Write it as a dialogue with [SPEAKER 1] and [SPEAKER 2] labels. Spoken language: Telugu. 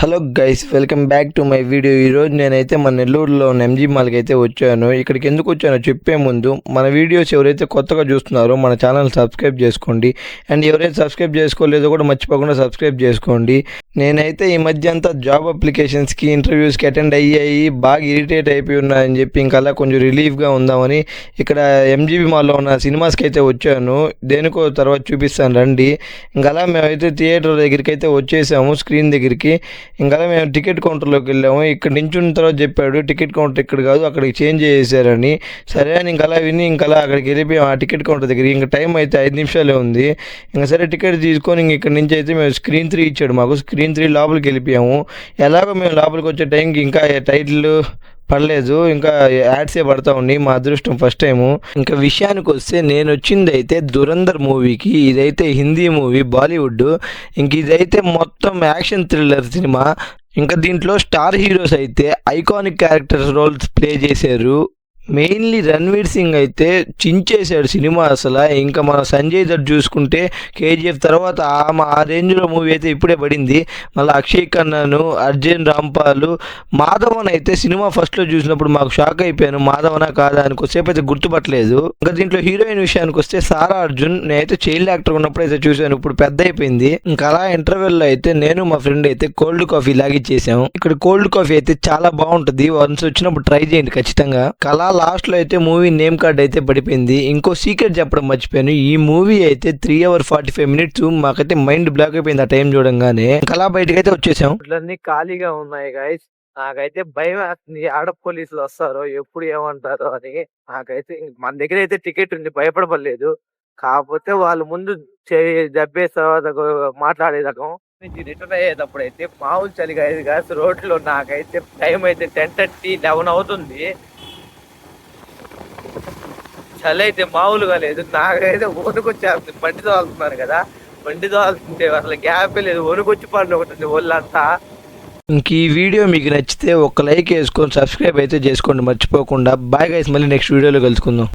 [SPEAKER 1] Hello guys, welcome back to my video. ఈరోజు నేనైతే మన నెల్లూరులో ఉన్న ఎంజీ మాల్కి అయితే వచ్చాను. ఇక్కడికి ఎందుకు వచ్చానో చెప్పే ముందు మన వీడియోస్ ఎవరైతే కొత్తగా చూస్తున్నారో మన ఛానల్ సబ్స్క్రైబ్ చేసుకోండి. అండ్ ఎవరైతే సబ్స్క్రైబ్ చేసుకోలేదో కూడా మర్చిపోకుండా సబ్స్క్రైబ్ చేసుకోండి. నేనైతే ఈ మధ్య అంతా జాబ్ అప్లికేషన్స్కి ఇంటర్వ్యూస్కి అటెండ్ అయ్యాయి బాగా ఇరిటేట్ అయిపోయి ఉన్నాయని చెప్పి ఇంకా అలా కొంచెం రిలీఫ్గా ఉందామని ఇక్కడ ఎంజీబీ మాల్లో ఉన్న సినిమాస్కి అయితే వచ్చాను. దేనికో తర్వాత చూపిస్తాను రండి. ఇంకా అలా మేమైతే థియేటర్ దగ్గరికి అయితే వచ్చేసాము, స్క్రీన్ దగ్గరికి. ఇంకా మేము టికెట్ కౌంటర్లోకి వెళ్ళాము. ఇక్కడ నించున్న తర్వాత చెప్పాడు టికెట్ కౌంటర్ ఇక్కడ కాదు, అక్కడికి చేంజ్ చేసేసారని. సరే అని ఇంకా అలా విని ఇంకా అలా అక్కడికి వెళ్ళిపోయాం ఆ టికెట్ కౌంటర్ దగ్గరికి. ఇంకా టైం అయితే 5 నిమిషాలే ఉంది. ఇంకా సరే టికెట్ తీసుకొని ఇక్కడ నుంచి అయితే మేము స్క్రీన్ 3 ఇచ్చాడు మాకు. స్క్రీన్ 3 లోపలికి వెళ్ళిపోయాము. ఎలాగో మేము లోపలికి వచ్చే టైంకి ఇంకా టైటిల్ పడలేదు, ఇంకా యాడ్సే పడతా ఉన్నాయి. మా అదృష్టం ఫస్ట్ టైము. ఇంకా విషయానికి వస్తే నేను వచ్చింది అయితే దురంధర్ మూవీకి. ఇదైతే హిందీ మూవీ, బాలీవుడ్. ఇంక ఇదైతే మొత్తం యాక్షన్ థ్రిల్లర్ సినిమా. ఇంకా దీంట్లో స్టార్ హీరోస్ అయితే ఐకానిక్ క్యారెక్టర్స్ రోల్స్ ప్లే చేశారు. మెయిన్లీ రణ్వీర్ సింగ్ అయితే చించేశాడు సినిమా అసలు. ఇంకా మన సంజయ్ దత్ చూసుకుంటే కేజీఎఫ్ తర్వాత ఆ రేంజ్లో మూవీ అయితే ఇప్పుడే పడింది. మళ్ళీ అక్షయ్ ఖన్నాను, అర్జున్ రాంపాల్, మాధవన్ అయితే సినిమా ఫస్ట్లో చూసినప్పుడు మాకు షాక్ అయిపోయాను. మాధవనా కాదా అని కొద్దిసేపు అయితే గుర్తుపట్టలేదు. ఇంకా దీంట్లో హీరోయిన్ విషయానికి వస్తే సారా అర్జున్. నేనైతే చైల్డ్ యాక్టర్ ఉన్నప్పుడు అయితే చూశాను, ఇప్పుడు పెద్ద అయిపోయింది. ఇంకా అలా ఇంటర్వెల్లో అయితే నేను మా ఫ్రెండ్ అయితే కోల్డ్ కాఫీ లాగిచ్చేసాం. ఇక్కడ కోల్డ్ కాఫీ అయితే చాలా బాగుంటుంది, వన్స్ వచ్చినప్పుడు ట్రై చేయండి ఖచ్చితంగా. కళా లాస్ట్లో అయితే మూవీ నేమ్ కార్డ్ అయితే పడిపోయింది. ఇంకో సీక్రెట్ చెప్పడం మర్చిపోయాను, ఈ మూవీ అయితే 3 hours 45 minutes. మాకైతే మైండ్ బ్లాక్ అయిపోయింది ఆ టైం చూడంగానే. అలా బయటకు అయితే వచ్చేసాం. ఇట్లన్నీ ఖాళీగా ఉన్నాయి గైస్. నాకైతే భయం వేస్తుంది, ఆడ పోలీసులు వస్తారో ఎప్పుడు ఏమంటారో అని. నాకైతే మన దగ్గర అయితే టికెట్ ఉంది, భయపడలేదు. కాకపోతే వాళ్ళు ముందు దబ్బేసే తర్వాత మాట్లాడే రకం నుంచి రిటర్న్ అయ్యేటప్పుడు అయితే మామూలు చలిగా 5 కాదు రోడ్లో. నాకైతే టైం అయితే 10:30, 11 అవుతుంది. చలి అయితే మామూలుగా లేదు. నాకైతే వణుకొచ్చేస్తుంది. బండి తోలుతున్నారు కదా, బండి తోలుతుంటే అసలు గ్యాప్ లేదు, వణుకొచ్చి పడిన ఒకటి ఒళ్ళంతా. ఇంక ఈ వీడియో మీకు నచ్చితే ఒక లైక్ వేసుకొని సబ్స్క్రైబ్ అయితే చేసుకోండి మర్చిపోకుండా. బాయ్ గైస్, మళ్ళీ నెక్స్ట్ వీడియోలో కలుసుకుందాం.